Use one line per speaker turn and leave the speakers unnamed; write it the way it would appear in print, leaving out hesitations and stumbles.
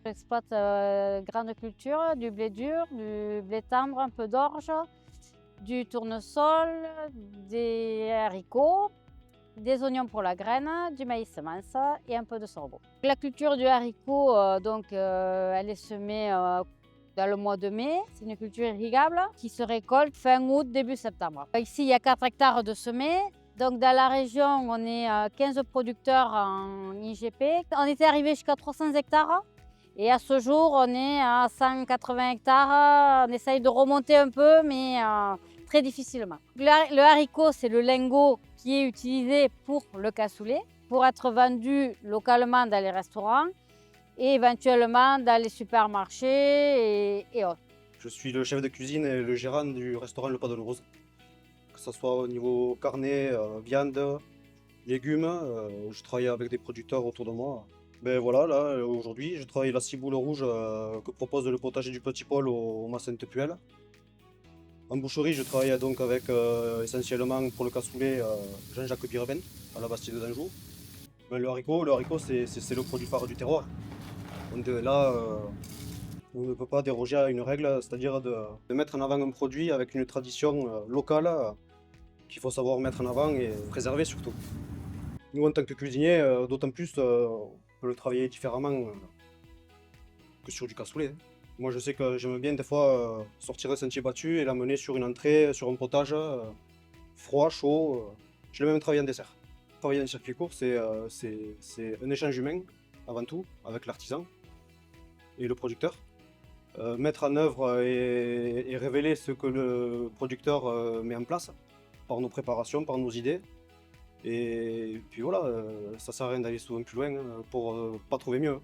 J'exploite grande culture, du blé dur, du blé tendre, un peu d'orge, du tournesol, des haricots, des oignons pour la graine, du maïs semence et un peu de sorgho. La culture du haricot, elle est semée dans le mois de mai. C'est une culture irrigable qui se récolte fin août, début septembre. Ici, il y a 4 hectares de semés. Donc dans la région, on est 15 producteurs en IGP. On était arrivé jusqu'à 300 hectares. Et à ce jour, on est à 180 hectares. On essaye de remonter un peu, mais très difficilement. Le haricot, c'est le lingot qui est utilisé pour le cassoulet, pour être vendu localement dans les restaurants et éventuellement dans les supermarchés et autres.
Je suis le chef de cuisine et le gérant du restaurant Le Pas de Rose. Que ce soit au niveau carnet, viande, légumes, je travaille avec des producteurs autour de moi. Ben voilà, là, aujourd'hui, je travaille la ciboule rouge que propose le potager du Petit Paul au Mas Sainte-Puelle. En boucherie, je travaille donc avec essentiellement pour le cassoulet Jean-Jacques Birben à la Bastide d'Anjou. Ben, le haricot c'est le produit phare du terroir. Donc là, on ne peut pas déroger à une règle, c'est-à-dire de mettre en avant un produit avec une tradition locale qu'il faut savoir mettre en avant et préserver surtout. Nous, en tant que cuisiniers, d'autant plus, on peut le travailler différemment que sur du cassoulet. Moi, je sais que j'aime bien des fois sortir un sentier battu et l'amener sur une entrée, sur un potage, froid, chaud. Je l'ai même travaillé en dessert. Travailler en circuit court, c'est un échange humain, avant tout, avec l'artisan et le producteur. Mettre en œuvre et révéler ce que le producteur met en place par nos préparations, par nos idées. Et puis voilà, ça sert à rien d'aller souvent plus loin pour pas trouver mieux.